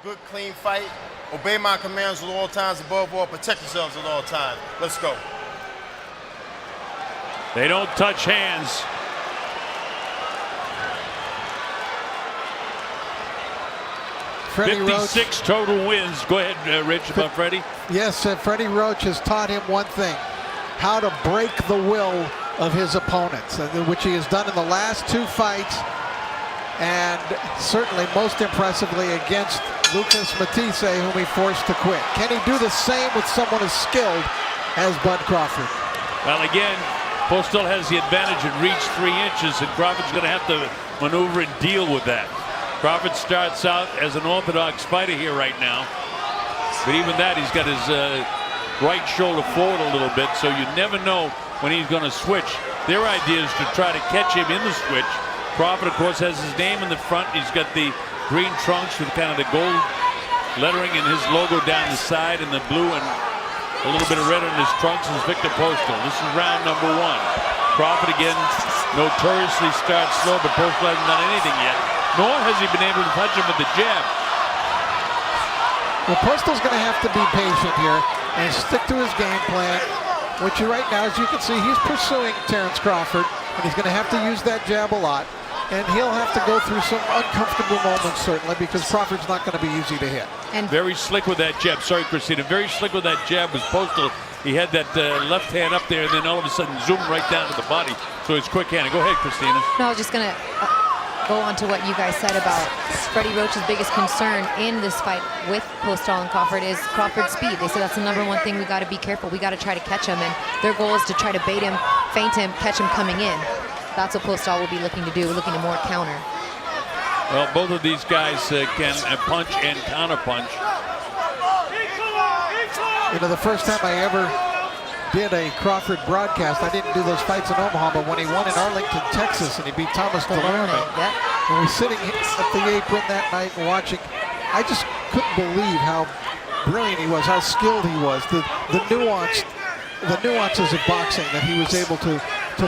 good, clean fight. Obey my commands at all times. Above all, protect yourselves at all times. Let's go. They don't touch hands. Freddie 56 Roach. total wins. Go ahead, Rich, about Freddie. Yes, Freddie Roach has taught him one thing: how to break the will of his opponents, which he has done in the last 2 fights, and certainly most impressively against Lucas Matisse, whom he forced to quit. Can he do the same with someone as skilled as Bud Crawford? Well, again, Poostall has the advantage at reach 3 inches, and Crawford's going to have to maneuver and deal with that. Crawford starts out as an orthodox fighter here right now, but even that, he's got his right shoulder forward a little bit, so you never know when he's going to switch. Their idea is to try to catch him in the switch. Crawford, of course, has his name in the front. He's got the green trunks with kind of the gold lettering and his logo down the side, and the blue and a little bit of red on his trunks is Victor Poostall. This is round number 1. Crawford again notoriously starts slow, but Poostall hasn't done anything yet, nor has he been able to touch him with the jab. Well, Poostall's going to have to be patient here and stick to his game plan, which right now, as you can see, he's pursuing Terrence Crawford, and he's going to have to use that jab a lot, and he'll have to go through some uncomfortable moments, certainly, because Crawford's not going to be easy to hit. And very slick with that jab. Sorry, Christina. Very slick with that jab was Poostall. He had that left hand up there, and then all of a sudden zoomed right down to the body. So he's quick-handed. Go ahead, Christina. no, I was just going to go on to what you guys said about Freddie Roach's biggest concern in this fight with Poostall and Crawford is Crawford's speed. They said that's the #1 thing we got to be careful. We got to try to catch him, and their goal is to try to bait him, feint him, catch him coming in. That's what Poostall will be looking to do, looking to more counter. Well, both of these guys can punch and counter-punch. You know, the first time I ever did a Crawford broadcast, I didn't do those fights in Omaha, but when he won in Arlington, Texas, and he beat Thomas Delorme, and we were sitting at the apron that night and watching, I just couldn't believe how brilliant he was, how skilled he was, the nuances of boxing that he was able to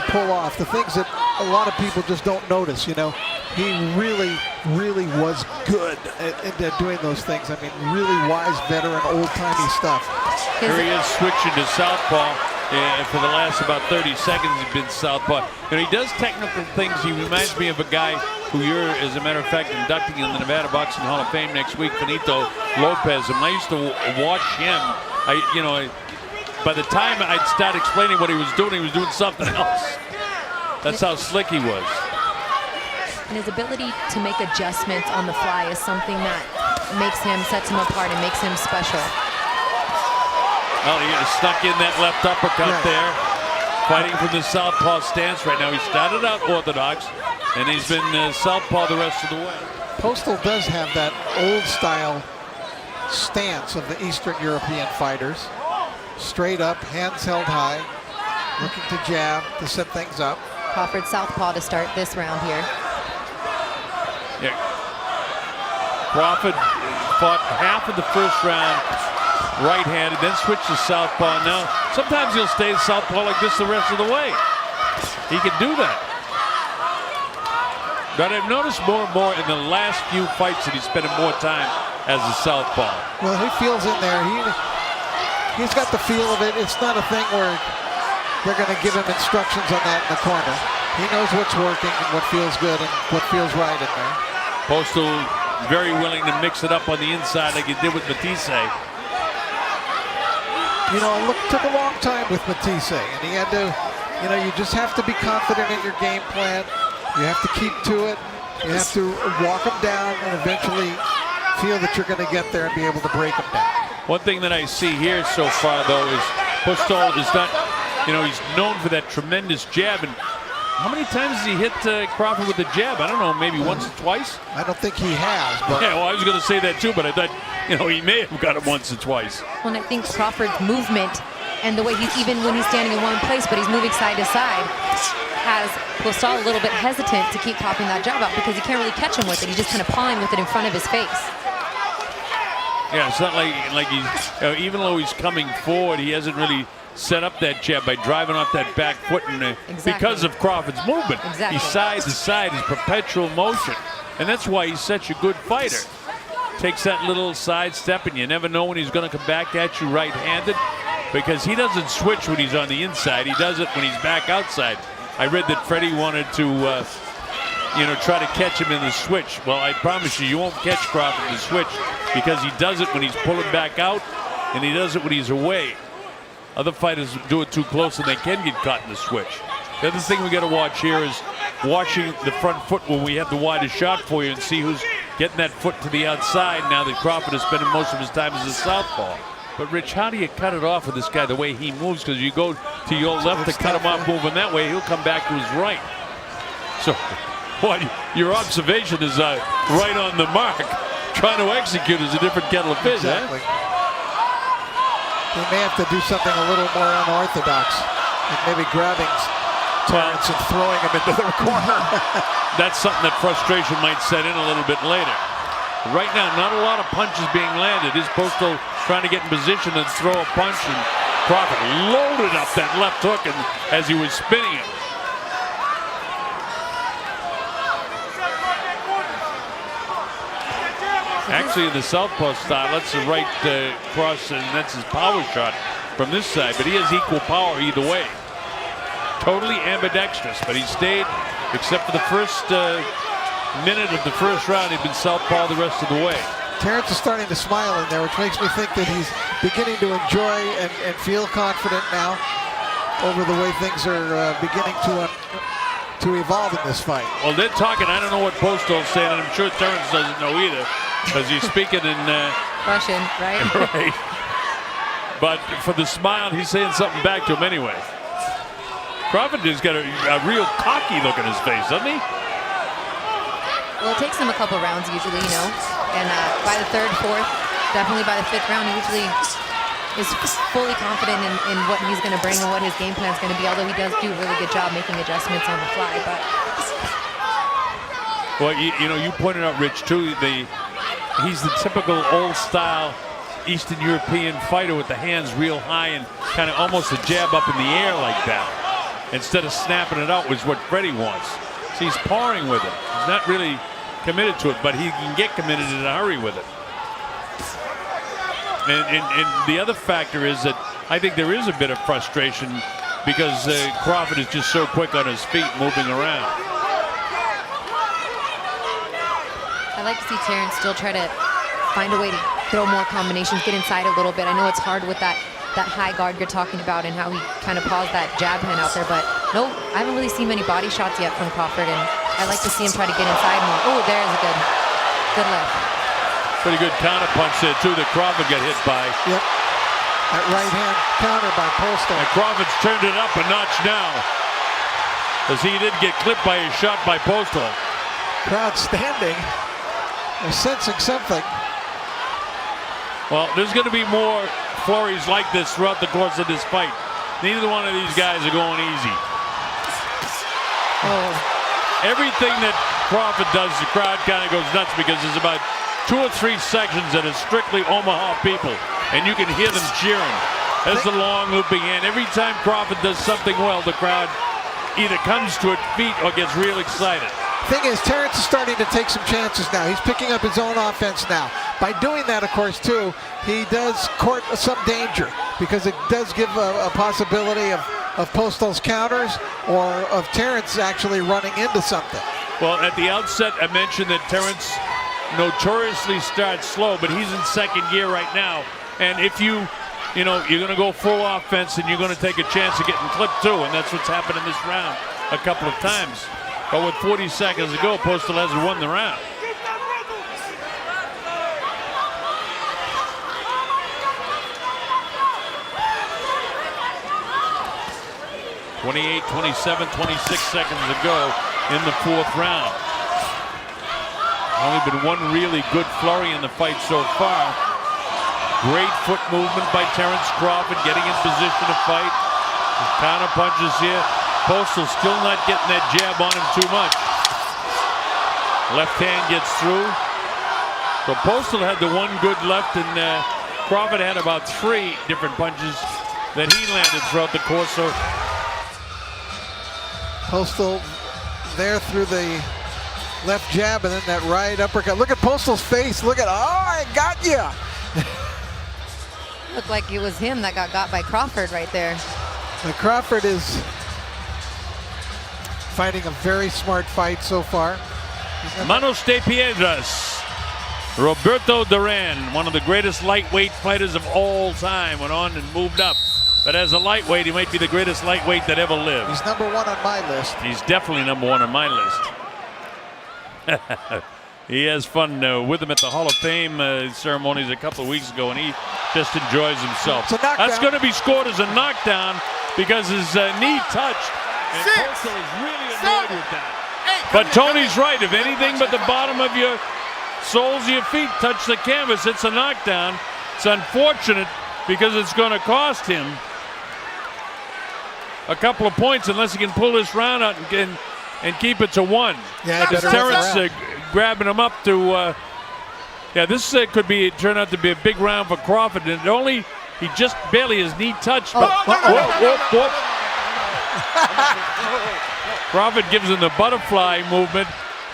pull off, the things that a lot of people just don't notice. You know, he really was good at doing those things. I mean, really wise veteran, old-timey stuff. Here he is switching to southpaw. For the last about 30 seconds, he's been southpaw. And he does technical things. He reminds me of a guy who you're, as a matter of fact, inducting in the Nevada Boxing Hall of Fame next week, Benito Lopez. And when I used to watch him, by the time I'd start explaining what he was doing something else. That's how slick he was. And his ability to make adjustments on the fly is something that sets him apart and makes him special. Well, he stuck in that left uppercut there, fighting from the southpaw stance right now. He started out orthodox, and he's been southpaw the rest of the way. Poostall does have that old-style stance of the Eastern European fighters. Straight up, hands held high, looking to jab to set things up. Crawford southpaw to start this round here. Yeah. Crawford fought half of the first round right-handed, then switched to southpaw. Now, sometimes he'll stay southpaw like this the rest of the way. He can do that. But I've noticed more and more in the last few fights that he's spending more time as a southpaw. Well, he feels in there. He's got the feel of it. It's not a thing where they're going to give him instructions on that in the corner. He knows what's working and what feels good and what feels right in there. Poostall very willing to mix it up on the inside like he did with Matisse. You know, it took a long time with Matisse, and he had to, you just have to be confident in your game plan. You have to keep to it. You have to walk him down and eventually feel that you're going to get there and be able to break him down. One thing that I see here so far, though, is Poostall is not, he's known for that tremendous jab. And how many times has he hit Crawford with the jab? I don't know, maybe once or twice? I don't think he has. But yeah, well, I was going to say that too, but I thought, he may have got it once or twice. Well, and I think Crawford's movement and the way he's, even when he's standing in one place, but he's moving side to side, has Poostall a little bit hesitant to keep popping that jab out because he can't really catch him with it. He's just kind of pawing with it in front of his face. Yeah, it's not like he's, even though he's coming forward, he hasn't really set up that jab by driving off that back foot, and because of Crawford's movement. He's side to side, he's perpetual motion, and that's why he's such a good fighter. takes that little sidestep, and you never know when he's going to come back at you right-handed, because he doesn't switch when he's on the inside. He does it when he's back outside. I read that Freddie wanted to try to catch him in the switch. Well, I promise you, you won't catch Crawford in the switch, because he does it when he's pulling back out, and he does it when he's away. Other fighters do it too close and they can get caught in the switch. The other thing we got to watch here is watching the front foot when we have the widest shot for you, and see who's getting that foot to the outside now that Crawford is spending most of his time as a southpaw. But Rich, how do you cut it off with this guy the way he moves? Because you go to your left to cut him off moving that way, he'll come back to his right. So your observation is right on the mark. Trying to execute is a different kettle of fish. Exactly. They may have to do something a little more unorthodox, like maybe grabbing Tyrants and throwing him into the corner. That's something that frustration might set in a little bit later. Right now, not a lot of punches being landed. Is Poostall trying to get in position and throw a punch, and Crawford loaded up that left hook and as he was spinning it. Actually, in the southpaw style, that's the right cross, and that's his power shot from this side. But he has equal power either way. Totally ambidextrous, but he stayed, except for the first minute of the first round, he'd been southpaw the rest of the way. Terrence is starting to smile in there, which makes me think that he's beginning to enjoy and feel confident now over the way things are beginning to evolve in this fight. Well, they're talking. I don't know what Poostall's saying, and I'm sure Terrence doesn't know either, because he's speaking in Russian, right? Right. But for the smile, he's saying something back to him anyway. Crawford has got a real cocky look in his face, doesn't he? Well, it takes him a couple rounds usually, and by the third, fourth, definitely by the fifth round, he usually is fully confident in what he's going to bring and what his game plan is going to be, although he does do a really good job making adjustments on the fly. But well, you pointed out, Rich, too, he's the typical old-style Eastern European fighter with the hands real high and kind of almost a jab up in the air like that, instead of snapping it out, which is what Freddie wants. So he's pawing with it. He's not really committed to it, but he can get committed in a hurry with it. And the other factor is that I think there is a bit of frustration because Crawford is just so quick on his feet moving around. I like to see Terrence still try to find a way to throw more combinations, get inside a little bit. I know it's hard with that high guard you're talking about and how he kind of paused that jab hand out there, but no, I haven't really seen many body shots yet from Crawford, and I like to see him try to get inside more. Oh, there's a good left. Pretty good counter punch there too that Crawford got hit by. Yep. That right hand counter by Poostall. And Crawford's turned it up a notch now, as he did get clipped by a shot by Poostall. Crowd standing. They're sensing something. Well, there's going to be more flurries like this throughout the course of this fight. Neither one of these guys are going easy. Oh. Everything that Crawford does, the crowd kind of goes nuts because there's about 2 or 3 sections that are strictly Omaha people, and you can hear them cheering. There's the long looping hand. Every time Crawford does something well, the crowd either comes to its feet or gets real excited. Thing is, Terrence is starting to take some chances now. He's picking up his own offense now. By doing that, of course, too, he does court some danger because it does give a possibility of Poostall's counters or of Terrence actually running into something. Well, at the outset, I mentioned that Terrence notoriously starts slow, but he's in second gear right now. And if you're going to go full offense, and you're going to take a chance of getting clipped too, and that's what's happened in this round a couple of times. But with 40 seconds to go, Poostall hasn't won the round. (28-27, 26 seconds to go in the 4th round. Only been one really good flurry in the fight so far. Great foot movement by Terrence Crawford, getting in position to fight. His counter punches here. Poostall still not getting that jab on him too much. Left hand gets through. So Poostall had the one good left, and Crawford had about 3 different punches that he landed throughout the course. So Poostall there through the Left jab and then that right uppercut. Look at Postal's face. Look at, oh, I got you. Looked like it was him that got by Crawford right there. And Crawford is fighting a very smart fight so far. Manos de Piedras. Roberto Duran, one of the greatest lightweight fighters of all time, went on and moved up. But as a lightweight, he might be the greatest lightweight that ever lived. He's number 1 on my list. He's definitely number 1 on my list. He has fun with him at the Hall of Fame ceremonies a couple of weeks ago, and he just enjoys himself. That's going to be scored as a knockdown because his knee touched, and Postal is really annoyed with that. But Tony's right. If anything but the bottom of your soles of your feet touch the canvas, it's a knockdown. It's unfortunate because it's going to cost him a couple of points unless he can pull this round out and keep it to 1. Yeah, Terrence grabbing him up to. Yeah, this could be turn out to be a big round for Crawford. And he just barely his knee touched. But whoop. Crawford gives him the butterfly movement,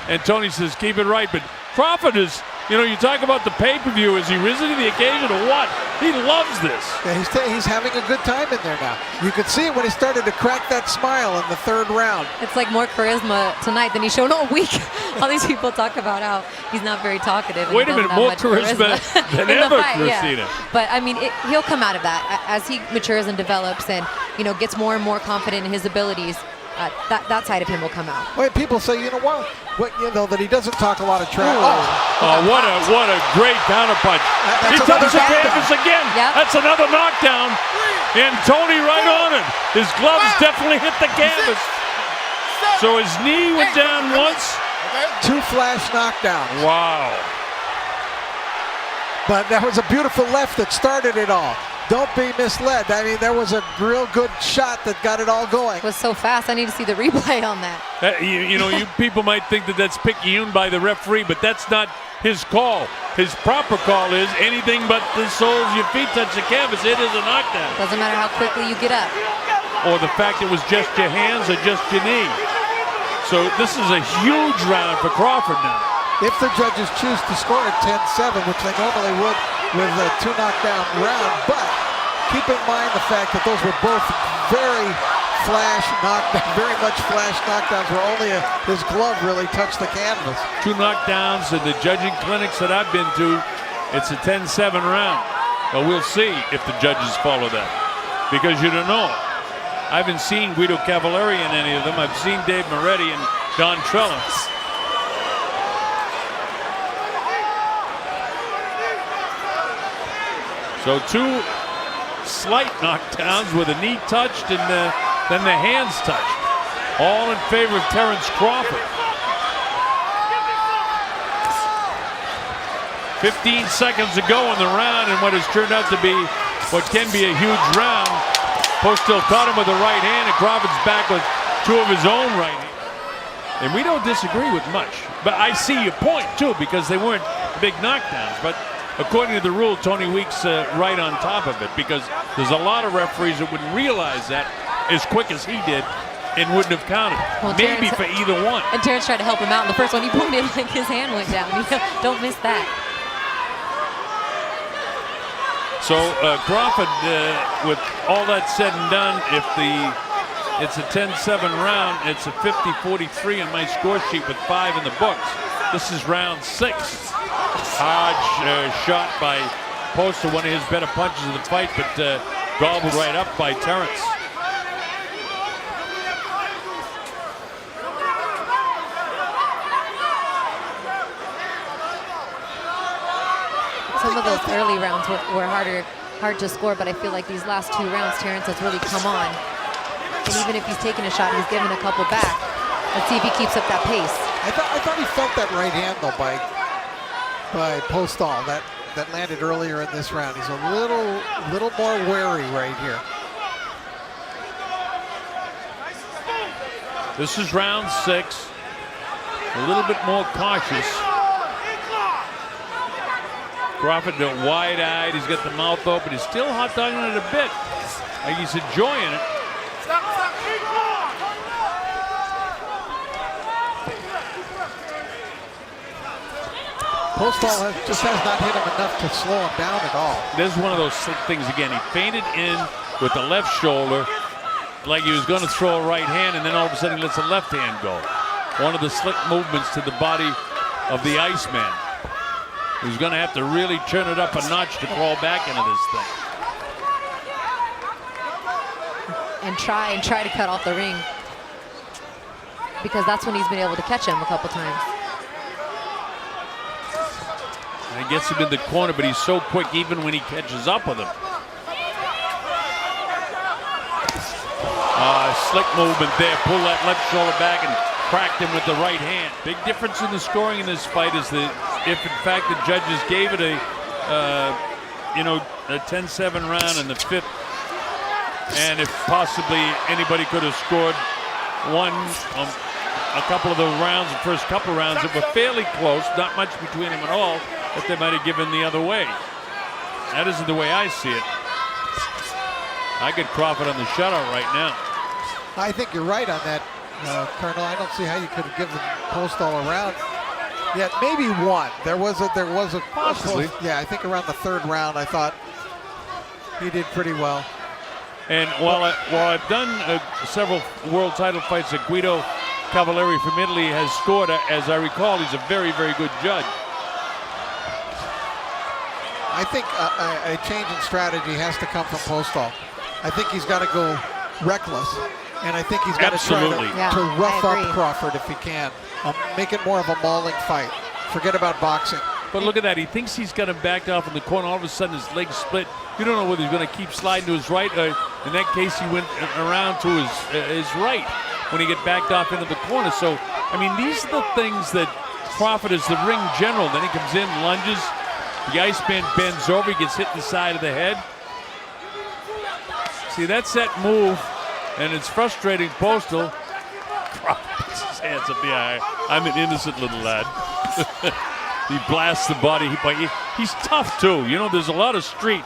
and Tony says, keep it right. But Crawford is, you talk about the pay-per-view. Is he risen to the occasion or what? He loves this. Yeah, he's having a good time in there now. You could see it when he started to crack that smile in the 3rd round. It's like more charisma tonight than he's shown all week. All these people talk about how he's not very talkative. Wait a minute, more charisma than ever, Christina. Yeah. But I mean, he'll come out of that as he matures and develops and gets more and more confident in his abilities. That side of him will come out. Wait, people say, that he doesn't talk a lot of trash. Oh, what a great counterpunch. He touches the canvas again. Yep. That's another knockdown. And Tony right on it. His gloves definitely hit the canvas. So his knee went down once. 2 flash knockdowns. Wow. But that was a beautiful left that started it all. Don't be misled. I mean, there was a real good shot that got it all going. It was so fast. I need to see the replay on that. You people might think that that's picayune by the referee, but that's not his call. His proper call is anything but the soles of your feet touch the canvas. It is a knockdown. Doesn't matter how quickly you get up. Or the fact it was just your hands or just your knee. So this is a huge round for Crawford now. If the judges choose to score it 10-7, which they normally would with a 2 knockdown round, but keep in mind the fact that those were both very much flash knockdowns where only his glove really touched the canvas. 2 knockdowns in the judging clinics that I've been to, it's a 10-7 round. But we'll see if the judges follow that, because you don't know. I haven't seen Guido Cavalieri in any of them. I've seen Dave Moretti and Don Trella. So 2 slight knockdowns with a knee touched and then the hands touched. All in favor of Terrence Crawford. 15 seconds to go in the round, and what has turned out to be what can be a huge round. Postal caught him with the right hand, and Crawford's back with 2 of his own right hands. And we don't disagree with much. But I see your point, too, because they weren't big knockdowns. But according to the rule, Tony Weeks right on top of it, because there's a lot of referees that wouldn't realize that as quick as he did and wouldn't have counted. Well, maybe Terrence, for either one. And Terrence tried to help him out in the first one. He pointed like his hand went down. Don't miss that. So Crawford, with all that said and done, if it's a 10-7 round, it's a 50-43 on my score sheet with 5 in the books. This is round 6. Hard shot by Postal, one of his better punches of the fight, but gobbled right up by Terrence. Some of those early rounds were hard to score, but I feel like these last 2 rounds, Terrence has really come on. And even if he's taken a shot, he's given a couple back. Let's see if he keeps up that pace. I thought he felt that right hand though by Poostall that landed earlier in this round. He's a little more wary right here. This is round 6. A little bit more cautious. Crawford wide-eyed. He's got the mouth open. He's still hot dogging it a bit. Like he's enjoying it. Poostal just has not hit him enough to slow him down at all. This is one of those slick things again. He feinted in with the left shoulder like he was going to throw a right hand, and then all of a sudden he lets the left hand go. One of the slick movements to the body of the Iceman. He's going to have to really turn it up a notch to crawl back into this thing. And try to cut off the ring, because that's when he's been able to catch him a couple times. And he gets him in the corner, but he's so quick even when he catches up with him. Slick movement there. Pull that left shoulder back and cracked him with the right hand. Big difference in the scoring in this fight is that if in fact the judges gave it a 10-7 round in the 5th, and if possibly anybody could have scored a couple of the rounds, the first couple rounds that were fairly close, not much between them at all, that they might have given the other way. That isn't the way I see it. I get Crawford on the shutout right now. I think you're right on that, Colonel. I don't see how you could have given Poostal a round. Yeah, maybe one. There was a possibly. Yeah, I think around the 3rd round, I thought he did pretty well. And while I've done several world title fights that Guido Cavalieri from Italy has scored, as I recall, he's a very, very good judge. I think a change in strategy has to come from Poostal. I think he's got to go reckless, and I think he's got to try to rough up Crawford if he can. Make it more of a mauling fight. Forget about boxing. But look at that. He thinks he's got him backed off in the corner. All of a sudden, his legs split. You don't know whether he's going to keep sliding to his right. In that case, he went around to his right when he get backed off into the corner. So, I mean, these are the things that Crawford is the ring general. Then he comes in, lunges. The Iceman bends over. He gets hit in the side of the head. See, that's that move, and it's frustrating Poostal. Crawford puts his hands up the eye. I'm an innocent little lad. He blasts the body. He's tough, too. You know, there's a lot of street.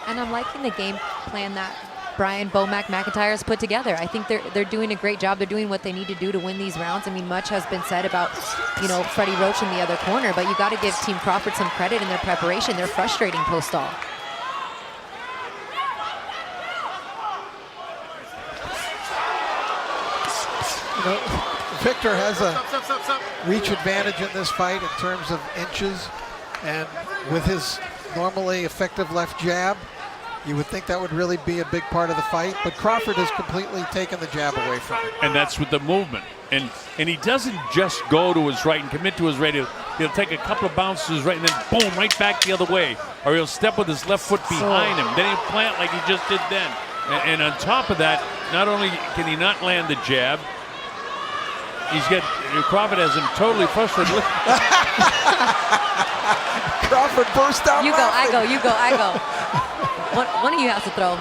And I'm liking the game plan that Brian Bomac McIntyre has put together. I think they're doing a great job. They're doing what they need to do to win these rounds. I mean, much has been said about, Freddie Roach in the other corner, but you got to give Team Crawford some credit in their preparation. They're frustrating Poostal. Victor has a reach advantage in this fight in terms of inches, and with his normally effective left jab, you would think that would really be a big part of the fight, but Crawford has completely taken the jab away from him. And that's with the movement. And he doesn't just go to his right and commit to his right. He'll take a couple of bounces to his right and then boom, right back the other way. Or he'll step with his left foot behind him. Then he'll plant like he just did then. And on top of that, not only can he not land the jab, Crawford has him totally frustrated. Crawford burst out. You laughing. go, I go. One of you has to throw.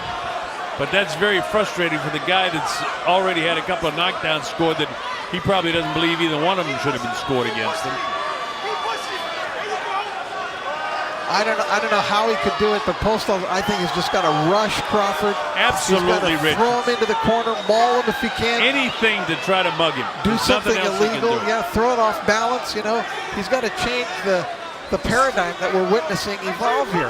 But that's very frustrating for the guy that's already had a couple of knockdowns scored that he probably doesn't believe either one of them should have been scored against him. I don't know how he could do it, but Poostal, I think, has just got to rush Crawford. Absolutely, Rich. Throw him into the corner, maul him if he can. Anything to try to mug him. Do something illegal. Yeah, throw it off balance. He's got to change the paradigm that we're witnessing evolve here.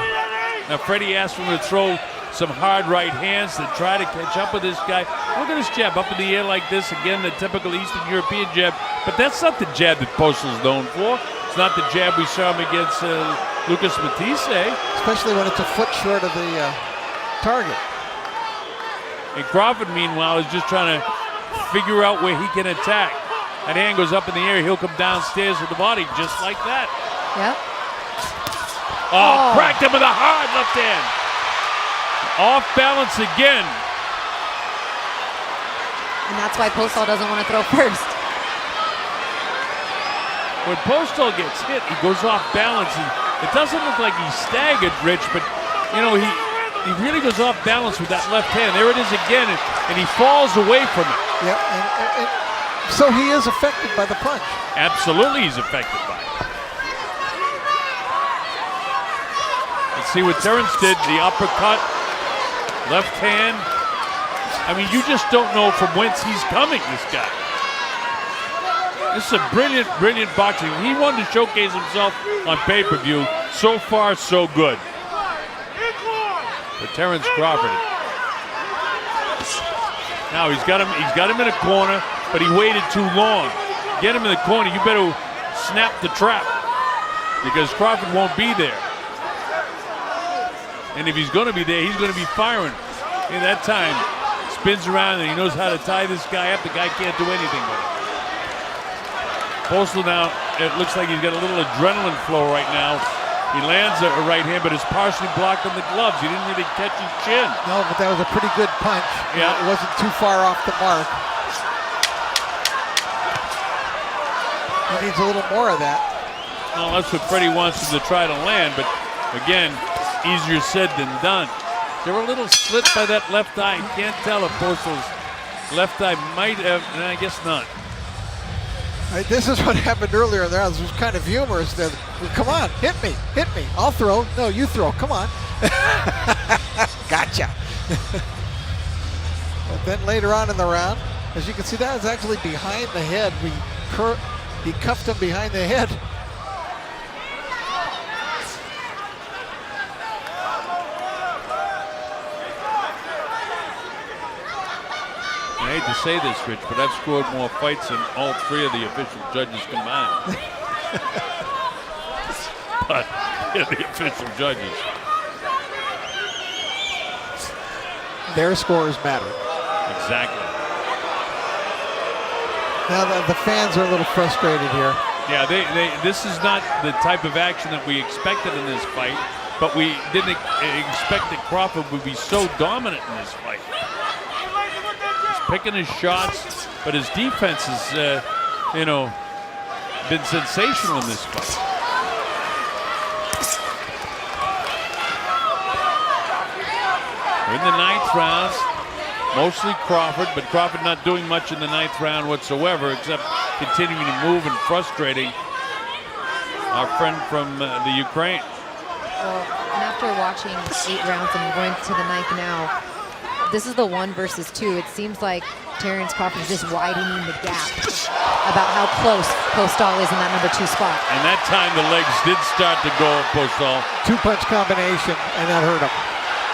Now, Freddie asked him to throw some hard right hands to try to catch up with this guy. Look at this jab up in the air like this. Again, the typical Eastern European jab. But that's not the jab that Poostal's known for. It's not the jab we saw him against Lucas Matisse. Especially when it's a foot short of the target. And Crawford, meanwhile, is just trying to figure out where he can attack. That hand goes up in the air. He'll come downstairs with the body just like that. Yep. Oh, cracked him with a hard left hand. Off balance again. And that's why Poostal doesn't want to throw first. When Poostal gets hit, he goes off balance. It doesn't look like he's staggered, Rich, but he really goes off balance with that left hand. There it is again, and he falls away from it. Yeah, and so he is affected by the punch. Absolutely, he's affected by it. Let's see what Ternus did. The uppercut, left hand. I mean, you just don't know from whence he's coming, this guy. This is a brilliant, brilliant boxing. He wanted to showcase himself on pay-per-view. So far, so good. For Terrence Crawford. Now he's got him in a corner, but he waited too long. Get him in the corner, you better snap the trap, because Crawford won't be there. And if he's going to be there, he's going to be firing. In that time, spins around and he knows how to tie this guy up. The guy can't do anything with it. Postal now, it looks like he's got a little adrenaline flow right now. He lands a right hand, but it's partially blocked on the gloves. He didn't really catch his chin. No, but that was a pretty good punch. Yeah. It wasn't too far off the mark. He needs a little more of that. Well, that's what Freddie wants him to try to land, but again, easier said than done. They were a little slit by that left eye. You can't tell if Postal's left eye might have, and I guess not. This is what happened earlier. There was kind of humorous. That, come on, hit me. I'll throw. No, you throw. Come on. Gotcha. But then later on in the round, as you can see, that was actually behind the head. He cuffed him behind the head. I hate to say this, Rich, but I've scored more fights than all three of the official judges combined. But the official judges. Their scores matter. Exactly. Now the fans are a little frustrated here. Yeah, this is not the type of action that we expected in this fight, but we didn't expect that Crawford would be so dominant in this fight. Picking his shots, but his defense has, been sensational in this fight. We're in the 9th round, mostly Crawford, but Crawford not doing much in the 9th round whatsoever, except continuing to move and frustrating our friend from the Ukraine. Well, and after watching 8 rounds and going to the 9th now, this is the 1 versus 2. It seems like Terrence Crawford is just widening the gap about how close Poostall is in that number 2 spot. And that time the legs did start to go at Poostall. 2-punch combination, and that hurt him.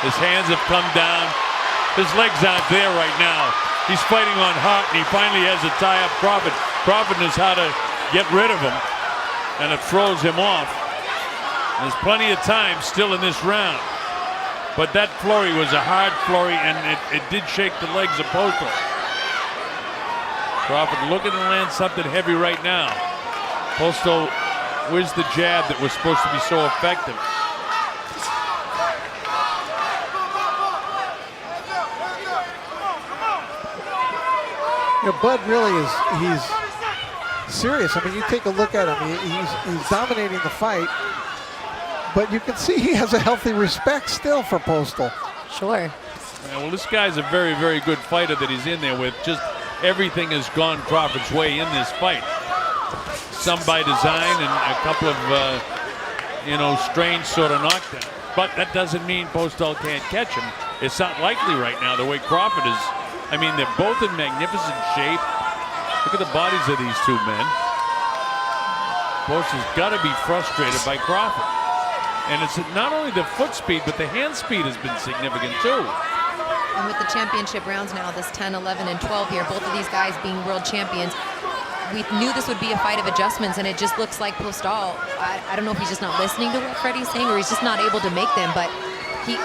His hands have come down. His legs aren't there right now. He's fighting on heart, and he finally has to tie up Crawford. Crawford knows how to get rid of him, and it throws him off. There's plenty of time still in this round. But that flurry was a hard flurry, and it did shake the legs of Poostall. Crawford looking to land something heavy right now. Poostall, where's the jab that was supposed to be so effective? Bud really he's serious. I mean, you take a look at him, he's dominating the fight. But you can see he has a healthy respect still for Poostall. Sure. Yeah, well, this guy's a very, very good fighter that he's in there with. Just everything has gone Crawford's way in this fight. Some by design and a couple of, strange sort of knockdowns. But that doesn't mean Poostall can't catch him. It's not likely right now the way Crawford is. I mean, they're both in magnificent shape. Look at the bodies of these two men. Poostall's got to be frustrated by Crawford. And it's not only the foot speed, but the hand speed has been significant too. And with the championship rounds now, this 10, 11, and 12 here, both of these guys being world champions, we knew this would be a fight of adjustments, and it just looks like Poostall, I don't know if he's just not listening to what Freddie's saying or he's just not able to make them, but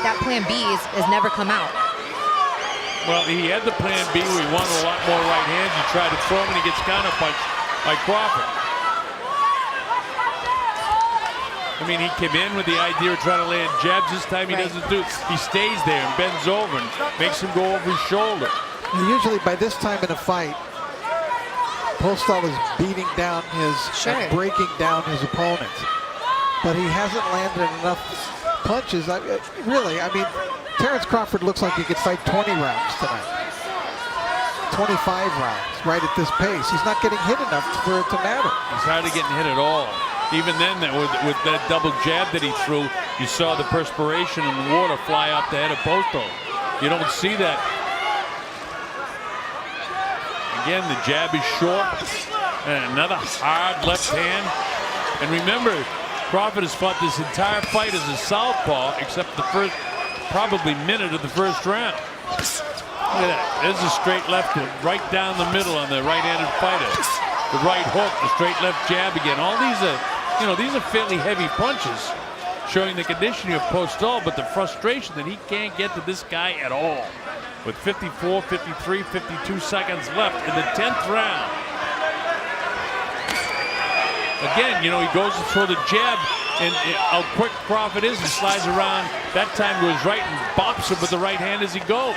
that plan B has never come out. Well, he had the plan B where he wanted a lot more right hands. You try to throw him and he gets counterpunched by Crawford. I mean, he came in with the idea of trying to land jabs. This time he doesn't do it. He stays there and bends over and makes him go over his shoulder. Usually by this time in a fight, Poostall is beating down and breaking down his opponent. But he hasn't landed enough punches. I mean, Terrence Crawford looks like he could fight 20 rounds tonight. 25 rounds right at this pace. He's not getting hit enough for it to matter. He's hardly getting hit at all. Even then, with that double jab that he threw, you saw the perspiration and the water fly off the head of Poostall. You don't see that. Again, the jab is short. And another hard left hand. And remember, Crawford has fought this entire fight as a southpaw, except the first probably minute of the first round. Look at that. There's a straight left right down the middle on the right-handed fighter. The right hook, the straight left jab again. All these are, you know, these are fairly heavy punches, showing the conditioning of Poustol, but the frustration that he can't get to this guy at all. With 54, 53, 52 seconds left in the 10th round. Again, you know, he goes to throw the jab, and how quick Crawford is, he slides around that time to his right and bops him with the right hand as he goes.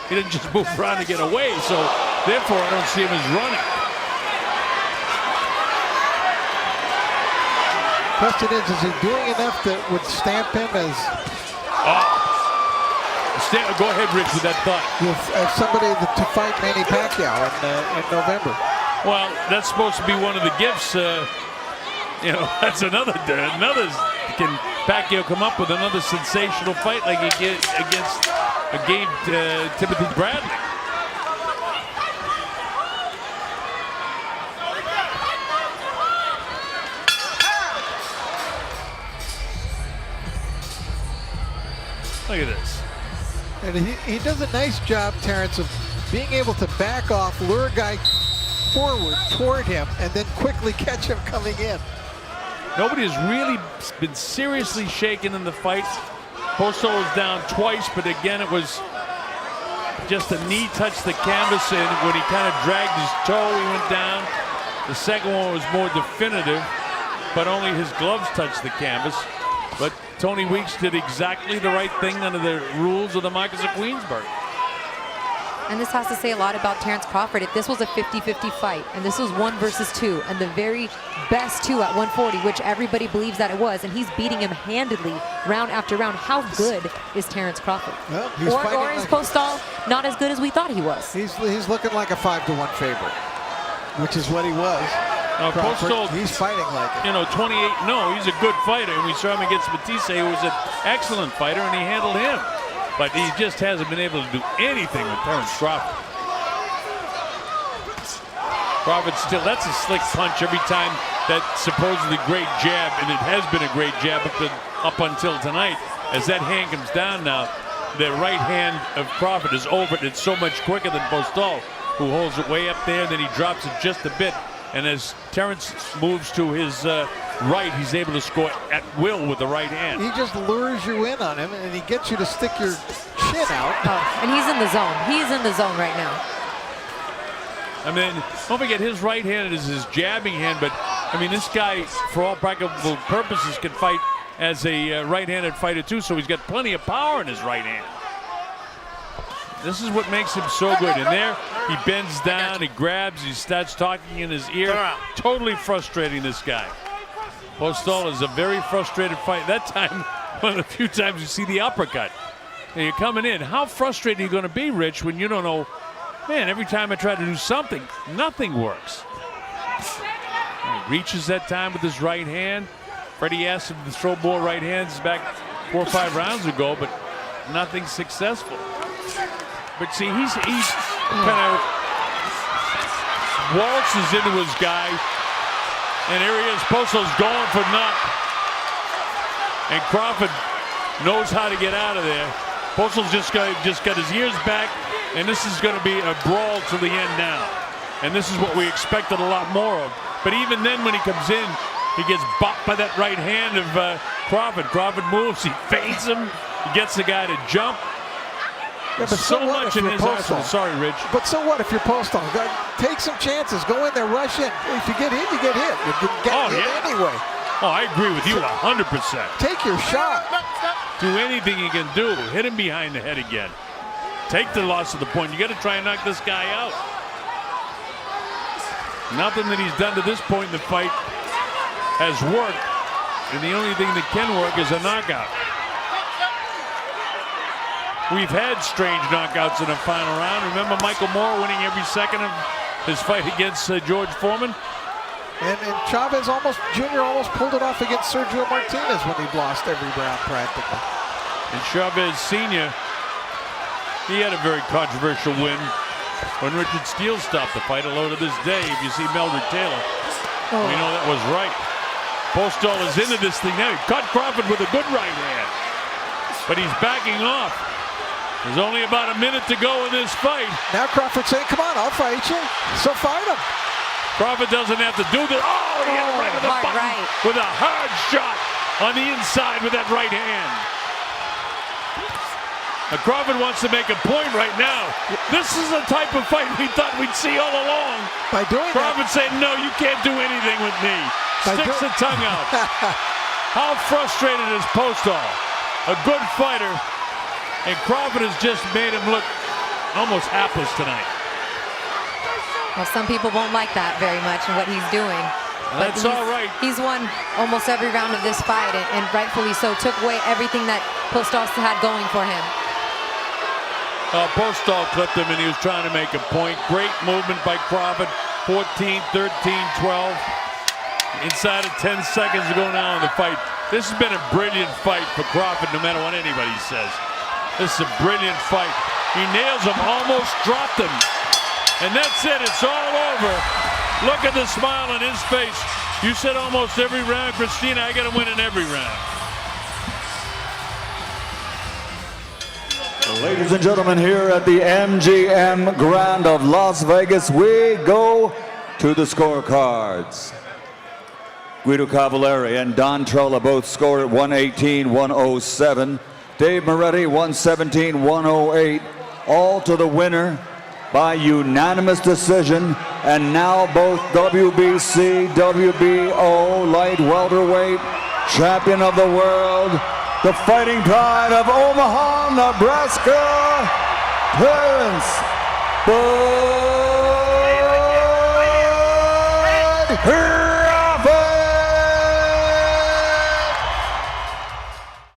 He didn't just move around to get away, so therefore I don't see him as running. Question is he doing enough that would stamp him as... Go ahead, Rich, with that thought. As somebody to fight Manny Pacquiao in November. Well, that's supposed to be one of the gifts. You know, that's another. Can Pacquiao come up with another sensational fight like he did against Timothy Bradley? Look at this. And he does a nice job, Terrence, of being able to back off, lure a guy forward toward him, and then quickly catch him coming in. Nobody has really been seriously shaken in the fight. Poustol was down twice, but again, it was just a knee touched the canvas, and when he kind of dragged his toe, he went down. The second one was more definitive, but only his gloves touched the canvas. But Tony Weeks did exactly the right thing under the rules of the Marquess of Queensberry. And this has to say a lot about Terrence Crawford. If this was a 50-50 fight, and this was 1 versus 2, and the very best 2 at 140, which everybody believes that it was, and he's beating him handedly round after round, how good is Terrence Crawford? Well, or is Poustol not as good as we thought he was? He's looking like a 5-1 favorite, which is what he was. Poustol, he's fighting like it. You know, 28. No, he's a good fighter, and we saw him against Batiste, who was an excellent fighter, and he handled him. But he just hasn't been able to do anything with Terrence Crawford. Crawford still, that's a slick punch every time. That supposedly great jab, and it has been a great jab up until tonight. As that hand comes down now, the right hand of Crawford is over it. It's so much quicker than Poustol, who holds it way up there, and then he drops it just a bit. And as Terrence moves to his right, he's able to score at will with the right hand. He just lures you in on him, and he gets you to stick your chin out. And he's in the zone. He's in the zone right now. I mean, don't forget, his right hand is his jabbing hand, but I mean, this guy, for all practical purposes, can fight as a right-handed fighter too, so he's got plenty of power in his right hand. This is what makes him so good. And there, he bends down, he grabs, he starts talking in his ear. Totally frustrating this guy. Poustol is a very frustrated fight. That time, one of the few times you see the uppercut. And you're coming in. How frustrated are you going to be, Rich, when you don't know, man, every time I try to do something, nothing works. He reaches that time with his right hand. Freddie asked him to throw more right hands back 4 or 5 rounds ago, but nothing successful. But see, he's kind of waltzes into his guy, and here he is. Poustol's going for knock, and Crawford knows how to get out of there. Poustol's just got his ears back, and this is going to be a brawl to the end now. And this is what we expected a lot more of. But even then, when he comes in, he gets bopped by that right hand of Crawford. Crawford moves, he feints him, he gets the guy to jump. Yeah, but so much in his arsenal. Sorry, Rich. But so what if you're Poustol? Take some chances. Go in there, rush in. If you get hit, you get hit. You get hit anyway. Oh, I agree with you 100%. Take your shot. Do anything you can do. Hit him behind the head again. Take the loss of the point. You got to try and knock this guy out. Nothing that he's done to this point in the fight has worked, and the only thing that can work is a knockout. We've had strange knockouts in the final round. Remember Michael Moore winning every second of his fight against George Foreman? And Chavez Jr. almost pulled it off against Sergio Martinez when he lost every round practically. And Chavez Sr., he had a very controversial win when Richard Steele stopped the fight. Although to this day, if you see Meldrick Taylor, we know that was right. Poostall is into this thing now. He caught Crawford with a good right hand, but he's backing off. There's only about a minute to go in this fight. Now Crawford saying, come on, I'll fight you. So fight him. Crawford doesn't have to do this. Oh, he hit him right with the button right. with a hard shot on the inside with that right hand. Now Crawford wants to make a point right now. This is the type of fight we thought we'd see all along. By doing Crawford saying, no, you can't do anything with me. Sticks the tongue out. How frustrated is Poostall? A good fighter. And Crawford has just made him look almost hapless tonight. Well, some people won't like that very much and what he's doing. That's all right. He's won almost every round of this fight, and rightfully so. Took away everything that Poostall had going for him. Poostall clipped him, and he was trying to make a point. Great movement by Crawford. 14, 13, 12. Inside of 10 seconds to go now in the fight. This has been a brilliant fight for Crawford, no matter what anybody says. This is a brilliant fight. He nails him, almost dropped him. And that's it, it's all over. Look at the smile on his face. You said almost every round, Christina, I gotta win in every round. Ladies and gentlemen, here at the MGM Grand of Las Vegas, we go to the scorecards. Guido Cavallari and Don Trolla both scored at 118-107. Dave Moretti, 117-108. All to the winner by unanimous decision. And now both WBC, WBO light welterweight champion of the world, the Fighting Pride of Omaha, Nebraska, Ternus.